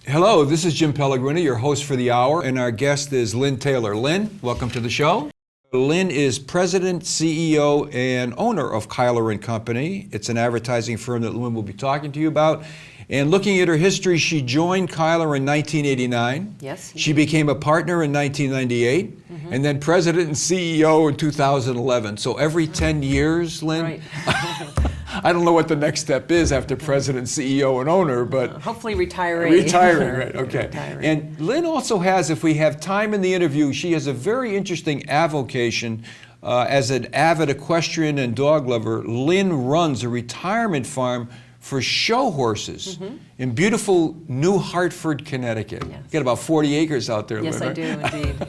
Hello, this is Jim Pellegrino, your host for the hour, and our guest is Lynn Taylor. Lynn, welcome to the show. Lynn is president, CEO, and owner of Keiler and Company. It's an advertising firm that Lynn will be talking to you about. And looking at her history, she joined Keiler in 1989. Yes. She became a partner in 1998, and then president and CEO in 2011. So every 10 years, Lynn, Right. I don't know what the next step is after president, CEO, and owner, but Hopefully retiring. Retiring, right, okay. Retiring. And Lynn also has, if we have time in the interview, she has a very interesting avocation. As an avid equestrian and dog lover, Lynn runs a retirement farm for show horses in beautiful New Hartford, Connecticut. Yes. You got about 40 acres out there, Yes, Lynn, I do right? indeed.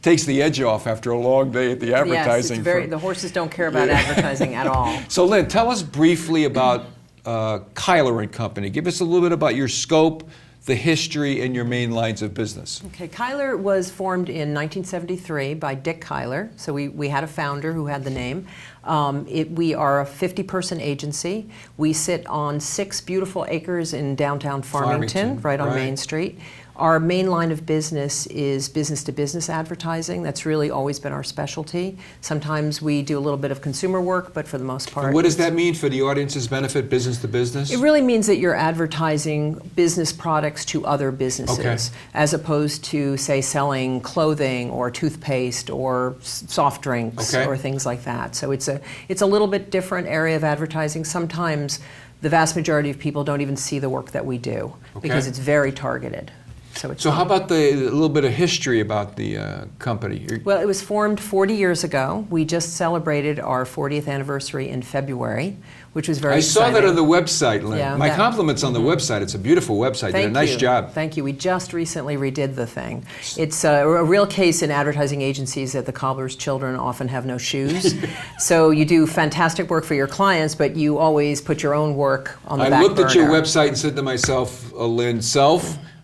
Takes the edge off after a long day at the advertising. Yes, firm. the horses don't care about advertising at all. So Lynn, tell us briefly about Keiler and Company. Give us a little bit about your scope, the history, and your main lines of business. Okay, Keiler was formed in 1973 by Dick Keiler. So we had a founder who had the name. We are a 50-person agency. We sit on 6 beautiful acres in downtown Farmington, right on Main Street. Our main line of business is business-to-business advertising. That's really always been our specialty. Sometimes we do a little bit of consumer work, but for the most part... And what does that mean for the audience's benefit, business-to-business? It really means that you're advertising business products to other businesses, as opposed to, say, selling clothing or toothpaste or soft drinks or things like that. So it's a little bit different area of advertising. Sometimes the vast majority of people don't even see the work that we do because it's very targeted. So how about a little bit of history about the company? Well, it was formed 40 years ago. We just celebrated our 40th anniversary in February, which was very exciting. I saw that on the website, Lynn. Yeah, My compliments on the website. It's a beautiful website. Did a nice job. Thank you. We just recently redid the thing. It's a real case in advertising agencies that the cobbler's children often have no shoes. So you do fantastic work for your clients, but you always put your own work on the back burner. I looked at your website and said to myself, Lynn,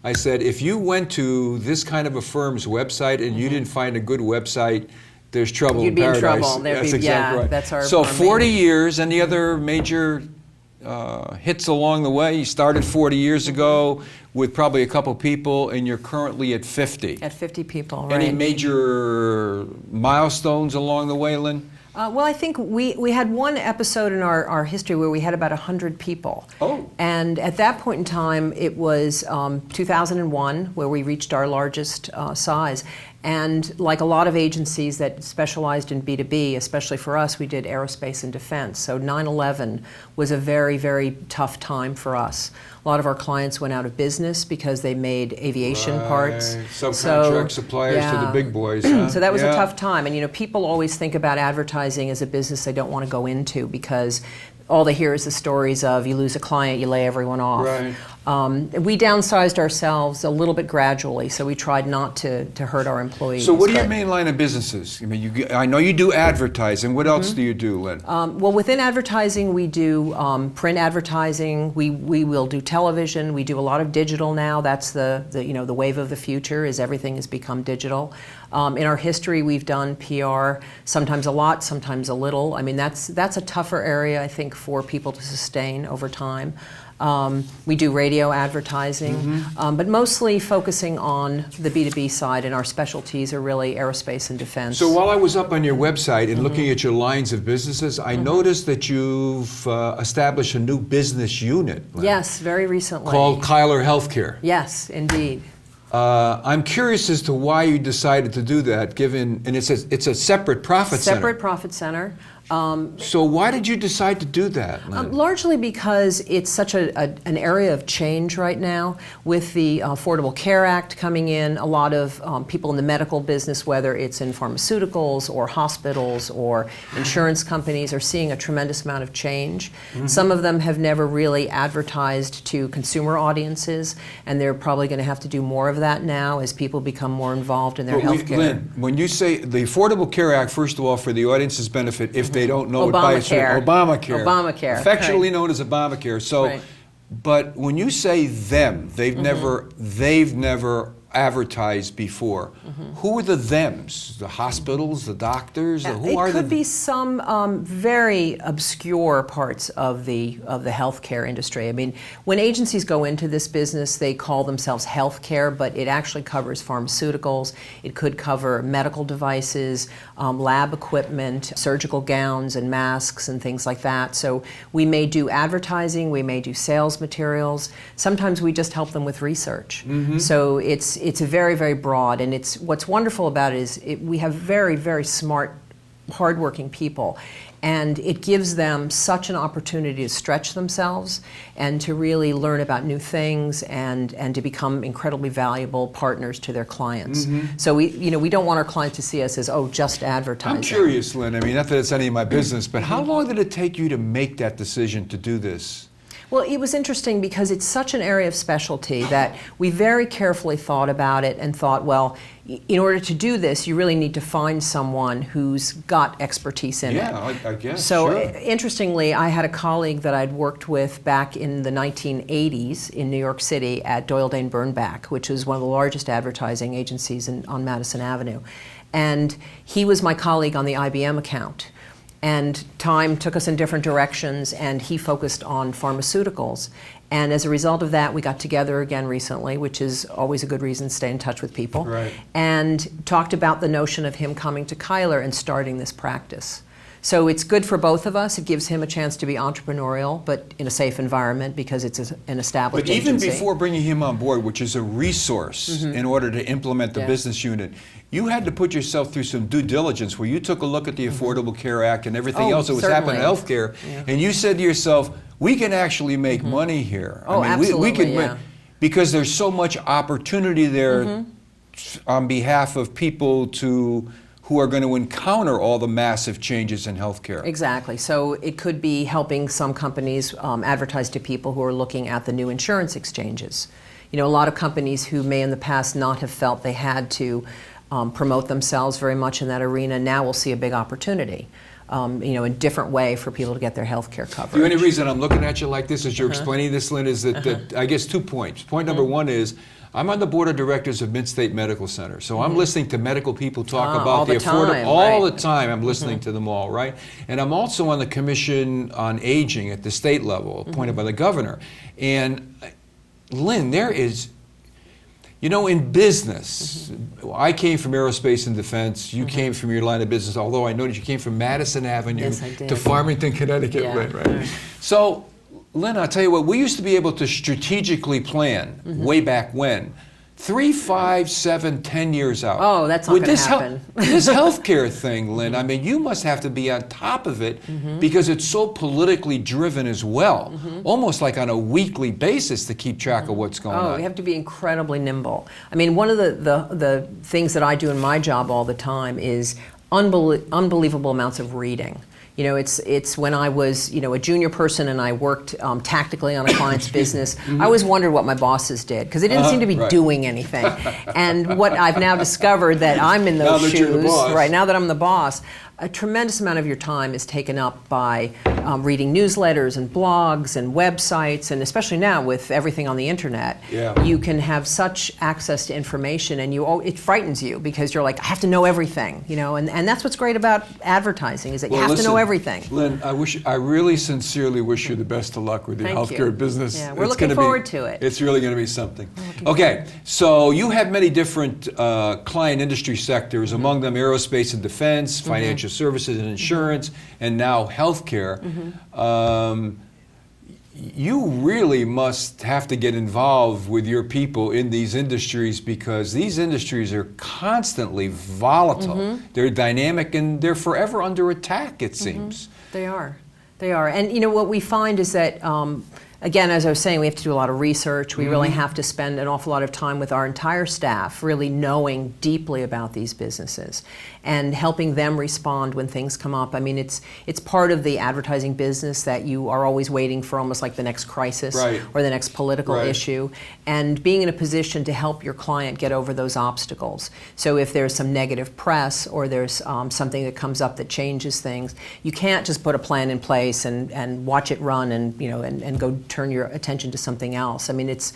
I said, if you went to this kind of a firm's website and you didn't find a good website, there's trouble in paradise. You'd be in trouble. That's exactly right. That's our So 40 main. years, any other major hits along the way? You started 40 years ago with probably a couple people, and you're currently at 50. At 50 people, right. Any major milestones along the way, Lynn? Well, I think we had one episode in our history where we had about 100 people. Oh. And at that point in time, it was 2001 where we reached our largest size. And like a lot of agencies that specialized in B2B, especially for us, we did aerospace and defense. So 9/11 was a very, very tough time for us. A lot of our clients went out of business because they made aviation parts. Subcontract suppliers to the big boys. Huh? So that was a tough time. And people always think about advertising as a business they don't want to go into because all they hear is the stories of you lose a client, you lay everyone off. Right. We downsized ourselves a little bit gradually, so we tried not to hurt our employees. So what are your main line of businesses? I mean, I know you do advertising. What else do you do, Lynn? Well, within advertising, we do print advertising. We will do television. We do a lot of digital now. That's the wave of the future. Is everything has become digital. In our history, we've done PR. Sometimes a lot, sometimes a little. I mean, that's a tougher area, I think, for people to sustain over time. We do radio advertising, but mostly focusing on the B2B side, and our specialties are really aerospace and defense. So while I was up on your website and looking at your lines of businesses, I noticed that you've established a new business unit. Lynn, yes, very recently. Called Keiler Healthcare. Yes, indeed. I'm curious as to why you decided to do that, and it's a separate profit center. Separate profit center. So why did you decide to do that, Lynn? Largely because it's such an area of change right now with the Affordable Care Act coming in. A lot of people in the medical business, whether it's in pharmaceuticals or hospitals or insurance companies, are seeing a tremendous amount of change. Some of them have never really advertised to consumer audiences, and they're probably going to have to do more of that now as people become more involved in their health care. Lynn, when you say the Affordable Care Act, first of all, for the audience's benefit, if they don't know Obamacare, affectionately known as Obamacare. So, but when you say them, they've never advertised before. Who are the thems? The hospitals, the doctors? Who are It could be some very obscure parts of the healthcare industry. I mean, when agencies go into this business, they call themselves healthcare, but it actually covers pharmaceuticals. It could cover medical devices, lab equipment, surgical gowns and masks and things like that. So we may do advertising, we may do sales materials. Sometimes we just help them with research. So it's a very, very broad, and what's wonderful about it is we have very, very smart, hardworking people, and it gives them such an opportunity to stretch themselves and to really learn about new things and to become incredibly valuable partners to their clients. So we don't want our clients to see us as, oh, just advertising. I'm curious, Lynn. I mean, not that it's any of my business, but how long did it take you to make that decision to do this? Well, it was interesting because it's such an area of specialty that we very carefully thought about it and thought, well, in order to do this, you really need to find someone who's got expertise in it. Yeah, I guess. So sure. Interestingly, I had a colleague that I'd worked with back in the 1980s in New York City at Doyle Dane Bernbach, which was one of the largest advertising agencies on Madison Avenue. And he was my colleague on the IBM account. And time took us in different directions, and he focused on pharmaceuticals. And as a result of that, we got together again recently, which is always a good reason to stay in touch with people, Right. and talked about the notion of him coming to Keiler and starting this practice. So it's good for both of us. It gives him a chance to be entrepreneurial, but in a safe environment because it's an established But even agency. before bringing him on board, which is a resource in order to implement the business unit, you had to put yourself through some due diligence where you took a look at the Affordable Care Act and everything Oh, else that was happening in certainly. healthcare, and you said to yourself, we can actually make money here. Oh, we can absolutely, yeah. because there's so much opportunity there on behalf of people who are going to encounter all the massive changes in healthcare. Exactly. So it could be helping some companies advertise to people who are looking at the new insurance exchanges. You know, a lot of companies who may in the past not have felt they had to promote themselves very much in that arena now will see a big opportunity. A different way for people to get their health care coverage. The only reason I'm looking at you like this as you're explaining this, Lynn, is that I guess 2 points. Point number one is, I'm on the board of directors of Mid-State Medical Center, so I'm listening to medical people talk about all the time, all right. the time. I'm listening to them all, right? And I'm also on the Commission on Aging at the state level, appointed by the governor. And Lynn, there is, in business, I came from aerospace and defense. You came from your line of business, although I noticed you came from Madison Avenue Yes, I did. to Farmington, Connecticut, Yeah. Lynn, right? So, Lynn, I'll tell you what, we used to be able to strategically plan way back when, 3, 5, 7, 10 years out. Oh, that's not With going this to happen. this healthcare thing, Lynn, I mean, you must have to be on top of it because it's so politically driven as well, almost like on a weekly basis to keep track of what's going on. You have to be incredibly nimble. I mean, one of the things that I do in my job all the time is unbelievable amounts of reading. You know, it's when I was, a junior person and I worked tactically on a client's business, I always wondered what my bosses did because they didn't seem to be right. doing anything. And what I've now discovered that I'm in Now those that you're the shoes, boss. right now that I'm the boss, a tremendous amount of your time is taken up by reading newsletters and blogs and websites, and especially now with everything on the internet, Yeah. you can have such access to information, and it frightens you because you're like, I have to know everything, and that's what's great about advertising is that you have to know everything. Lynn, I really sincerely wish you the best of luck with your Thank you. healthcare business. Yeah, we're It's looking gonna forward to it. It's really going to be something. Okay, so you have many different client industry sectors, among them aerospace and defense, financial services and insurance, and now healthcare. You really must have to get involved with your people in these industries because these industries are constantly volatile. They're dynamic and they're forever under attack, it seems. They are. And what we find is that, again, as I was saying, we have to do a lot of research. We really have to spend an awful lot of time with our entire staff really knowing deeply about these businesses and helping them respond when things come up. I mean, it's part of the advertising business that you are always waiting for almost like the next crisis Right. or the next political Right. issue, and being in a position to help your client get over those obstacles. So if there's some negative press or there's something that comes up that changes things, you can't just put a plan in place and watch it run and go turn your attention to something else. I mean, it's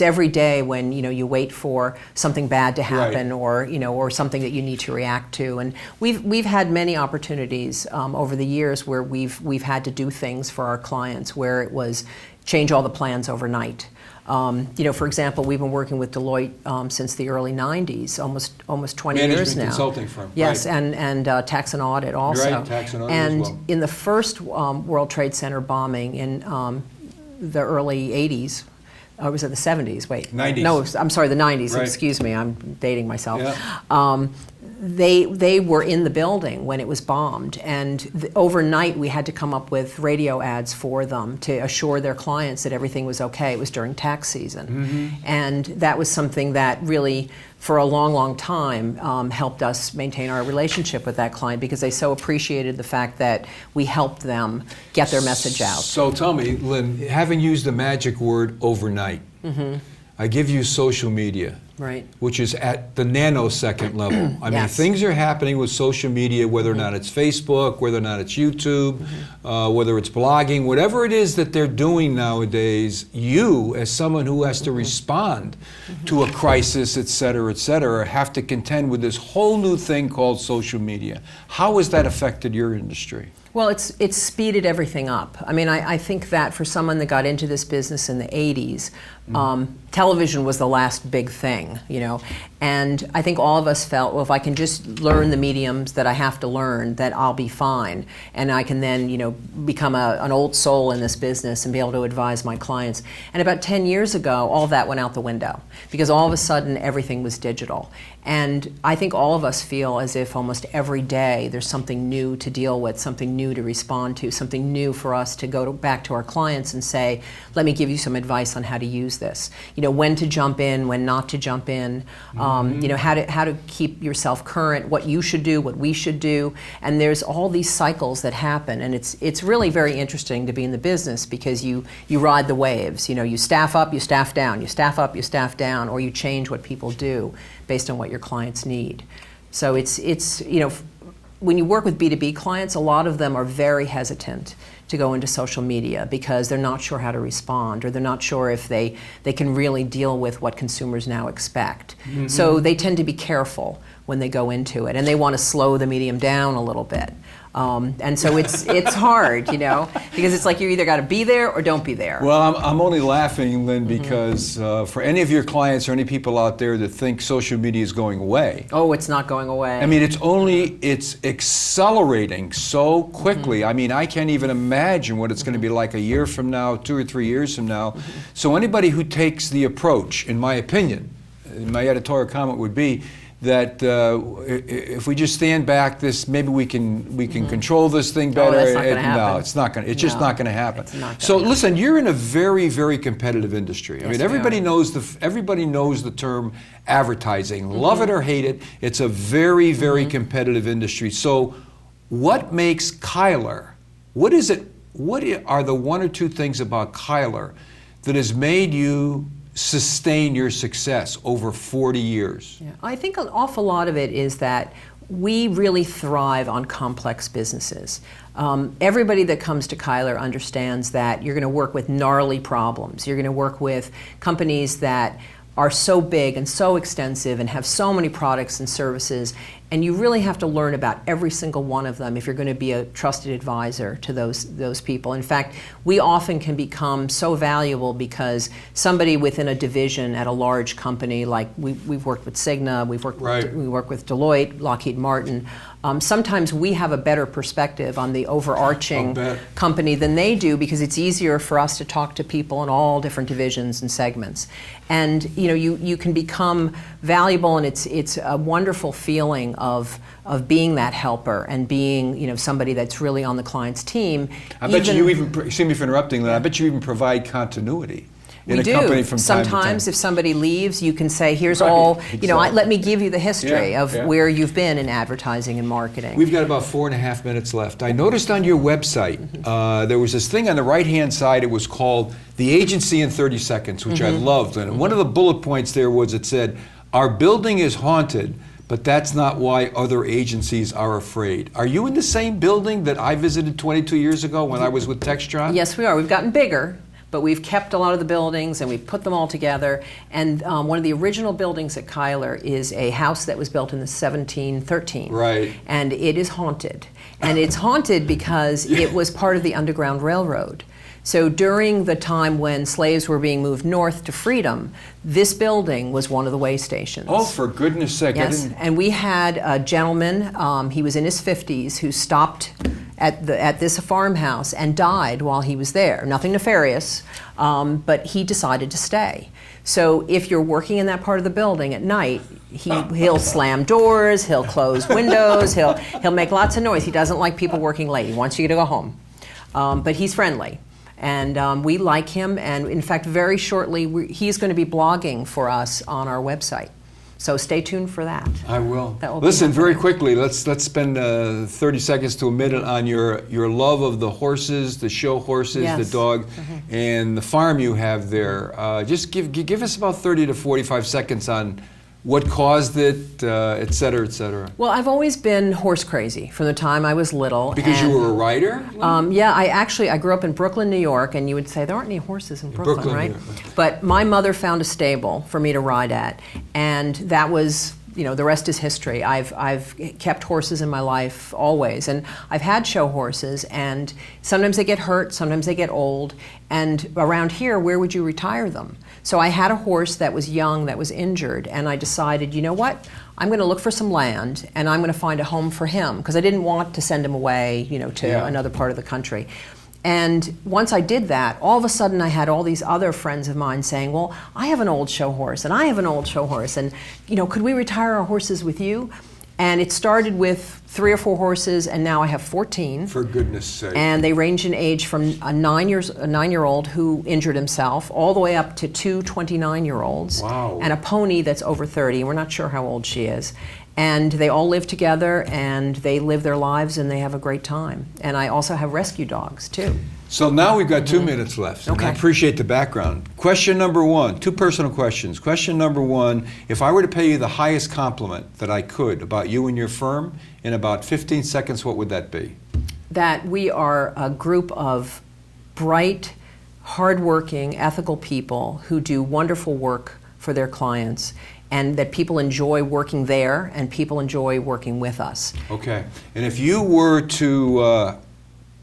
every day when you wait for something bad to happen, right. or something that you need to react to. And we've had many opportunities over the years where we've had to do things for our clients where it was change all the plans overnight. For example, we've been working with Deloitte since the early 90s, almost 20 years now. Management consulting firm. Yes, right. and tax and audit also. Right, tax and audit and as well. in the first World Trade Center bombing in the early 80s, or was it the 70s? Wait. 90s. No, I'm sorry, the 90s. Right. Excuse me, I'm dating myself. Yeah. They were in the building when it was bombed, and overnight we had to come up with radio ads for them to assure their clients that everything was okay. It was during tax season. Mm-hmm. And that was something that really, for a long, long time, helped us maintain our relationship with that client because they so appreciated the fact that we helped them get their message out. So tell me, Lynn, having used the magic word overnight, Mm-hmm. I give you social media. Right. Which is at the nanosecond level. I mean, Yes. things are happening with social media, whether or not it's Facebook, whether or not it's YouTube, whether it's blogging, whatever it is that they're doing nowadays, you, as someone who has to respond to a crisis, et cetera, have to contend with this whole new thing called social media. How has that affected your industry? Well, it's speeded everything up. I mean, I think that for someone that got into this business in the 80s, television was the last big thing, and I think all of us felt, well, if I can just learn the mediums that I have to learn, that I'll be fine, and I can then, become an old soul in this business and be able to advise my clients. And about 10 years ago, all that went out the window because all of a sudden everything was digital. And I think all of us feel as if almost every day there's something new to deal with, something new to respond to, something new for us to go back to our clients and say, let me give you some advice on how to use this. When to jump in, when not to jump in, how to keep yourself current, what you should do, what we should do. And there's all these cycles that happen. And it's really very interesting to be in the business because you ride the waves. You staff up, you staff down, you staff up, you staff down, or you change what people do based on what your clients need. So it's when you work with B2B clients, a lot of them are very hesitant to go into social media because they're not sure how to respond, or they're not sure if they can really deal with what consumers now expect. Mm-hmm. So they tend to be careful when they go into it, and they want to slow the medium down a little bit. And so it's hard, because it's like you either got to be there or don't be there. Well, I'm only laughing, Lynn, because for any of your clients or any people out there that think social media is going away. Oh, it's not going away. I mean, it's accelerating so quickly. Mm-hmm. I mean, I can't even imagine what it's going to be like a year from now, 2 or 3 years from now. Mm-hmm. So anybody who takes the approach, in my opinion, my editorial comment would be, that if we just stand back, maybe we can control this thing better. That's not gonna happen. No, it's not going. It's just not going to happen. It's not gonna so happen. Listen, you're in a very, very competitive industry. Yes, I mean, we everybody are. knows the term advertising. Love it or hate it, it's a very, very competitive industry. So, what makes Keiler? What is it? What are the one or two things about Keiler that has made you sustain your success over 40 years? Yeah. I think an awful lot of it is that we really thrive on complex businesses. Everybody that comes to Keiler understands that you're going to work with gnarly problems. You're going to work with companies that are so big and so extensive and have so many products and services, and you really have to learn about every single one of them if you're going to be a trusted advisor to those people. In fact, we often can become so valuable because somebody within a division at a large company, like we've worked with Cigna, we work with Deloitte, Lockheed Martin. Sometimes we have a better perspective on the overarching company than they do because it's easier for us to talk to people in all different divisions and segments. And you can become valuable, and it's a wonderful feeling of being that helper and being somebody that's really on the client's team. I bet you even, excuse me for interrupting, Lynn, I bet you even provide continuity in a company from time to time. Sometimes if somebody leaves, you can say, here's all, let me give you the history of where you've been in advertising and marketing. We've got about 4.5 minutes left. I noticed on your website, there was this thing on the right-hand side, it was called The Agency in 30 Seconds, which I loved. And one of the bullet points there was, it said, our building is haunted, but that's not why other agencies are afraid. Are you in the same building that I visited 22 years ago when I was with Textron? Yes, we are. We've gotten bigger. but we've kept a lot of the buildings and we've put them all together. And one of the original buildings at Keiler is a house that was built in the 1713. Right. And it is haunted. And it's haunted because it was part of the Underground Railroad. So during the time when slaves were being moved north to freedom, this building was one of the way stations. Oh, for goodness sake. Yes, and we had a gentleman, he was in his 50s, who stopped at this farmhouse and died while he was there. Nothing nefarious, but he decided to stay. So if you're working in that part of the building at night, he'll slam doors, he'll close windows, he'll make lots of noise. He doesn't like people working late. He wants you to go home. But he's friendly. And we like him, and in fact, very shortly, he's going to be blogging for us on our website. So stay tuned for that. I will. That will be Listen, very happening. quickly, let's spend 30 seconds to a minute on your love of the horses, the show horses, Yes. the dog, and the farm you have there. Just give us about 30 to 45 seconds on what caused it, et cetera, et cetera. Well, I've always been horse crazy from the time I was little. Because you and, were a writer? Yeah, I grew up in Brooklyn, New York, and you would say there aren't any horses in Brooklyn, right? New York. But my mother found a stable for me to ride at, and that was, the rest is history. I've kept horses in my life always, and I've had show horses, and sometimes they get hurt, sometimes they get old, and around here, where would you retire them? So I had a horse that was young, that was injured, and I decided, you know what? I'm going to look for some land, and I'm going to find a home for him, because I didn't want to send him away, to another part of the country. And once I did that, all of a sudden I had all these other friends of mine saying, well, I have an old show horse, and I have an old show horse, and could we retire our horses with you? And it started with 3 or 4 horses, and now I have 14. For goodness sake. And they range in age from a 9-year-old who injured himself all the way up to 2 29-year-olds. Wow. And a pony that's over 30. We're not sure how old she is. And they all live together, and they live their lives, and they have a great time. And I also have rescue dogs, too. So now we've got 2 minutes left. And I Okay. appreciate the background. Question number 1, 2 personal questions. Question number 1, if I were to pay you the highest compliment that I could about you and your firm in about 15 seconds, what would that be? That we are a group of bright, hardworking, ethical people who do wonderful work for their clients, and that people enjoy working there and people enjoy working with us. Okay. And if you were to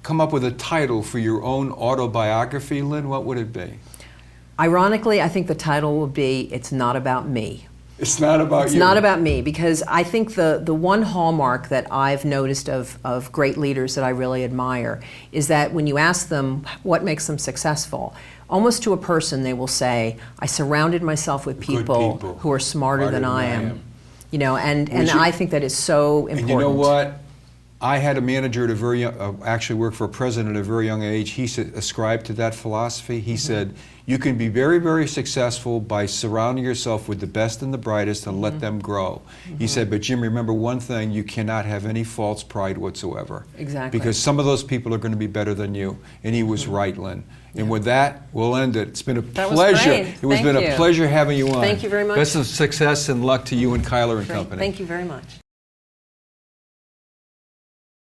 come up with a title for your own autobiography, Lynn, what would it be? Ironically, I think the title would be, It's Not About Me. It's not about It's you. not about me, because I think the one hallmark that I've noticed of great leaders that I really admire is that when you ask them what makes them successful, almost to a person they will say, I surrounded myself with people who are smarter than I am. And I think that is so important. And you know what? I had a manager at a very young, actually worked for a president at a very young age. He ascribed to that philosophy. He said, you can be very, very successful by surrounding yourself with the best and the brightest and let them grow. He said, but Jim, remember one thing, you cannot have any false pride whatsoever. Exactly. Because some of those people are going to be better than you. And he was right, Lynn. And with that, we'll end it. It's been a That was pleasure. great. It has Thank been you. a pleasure having you on. Thank you very much. Best of success and luck to you and Keiler and Great. Company. Thank you very much.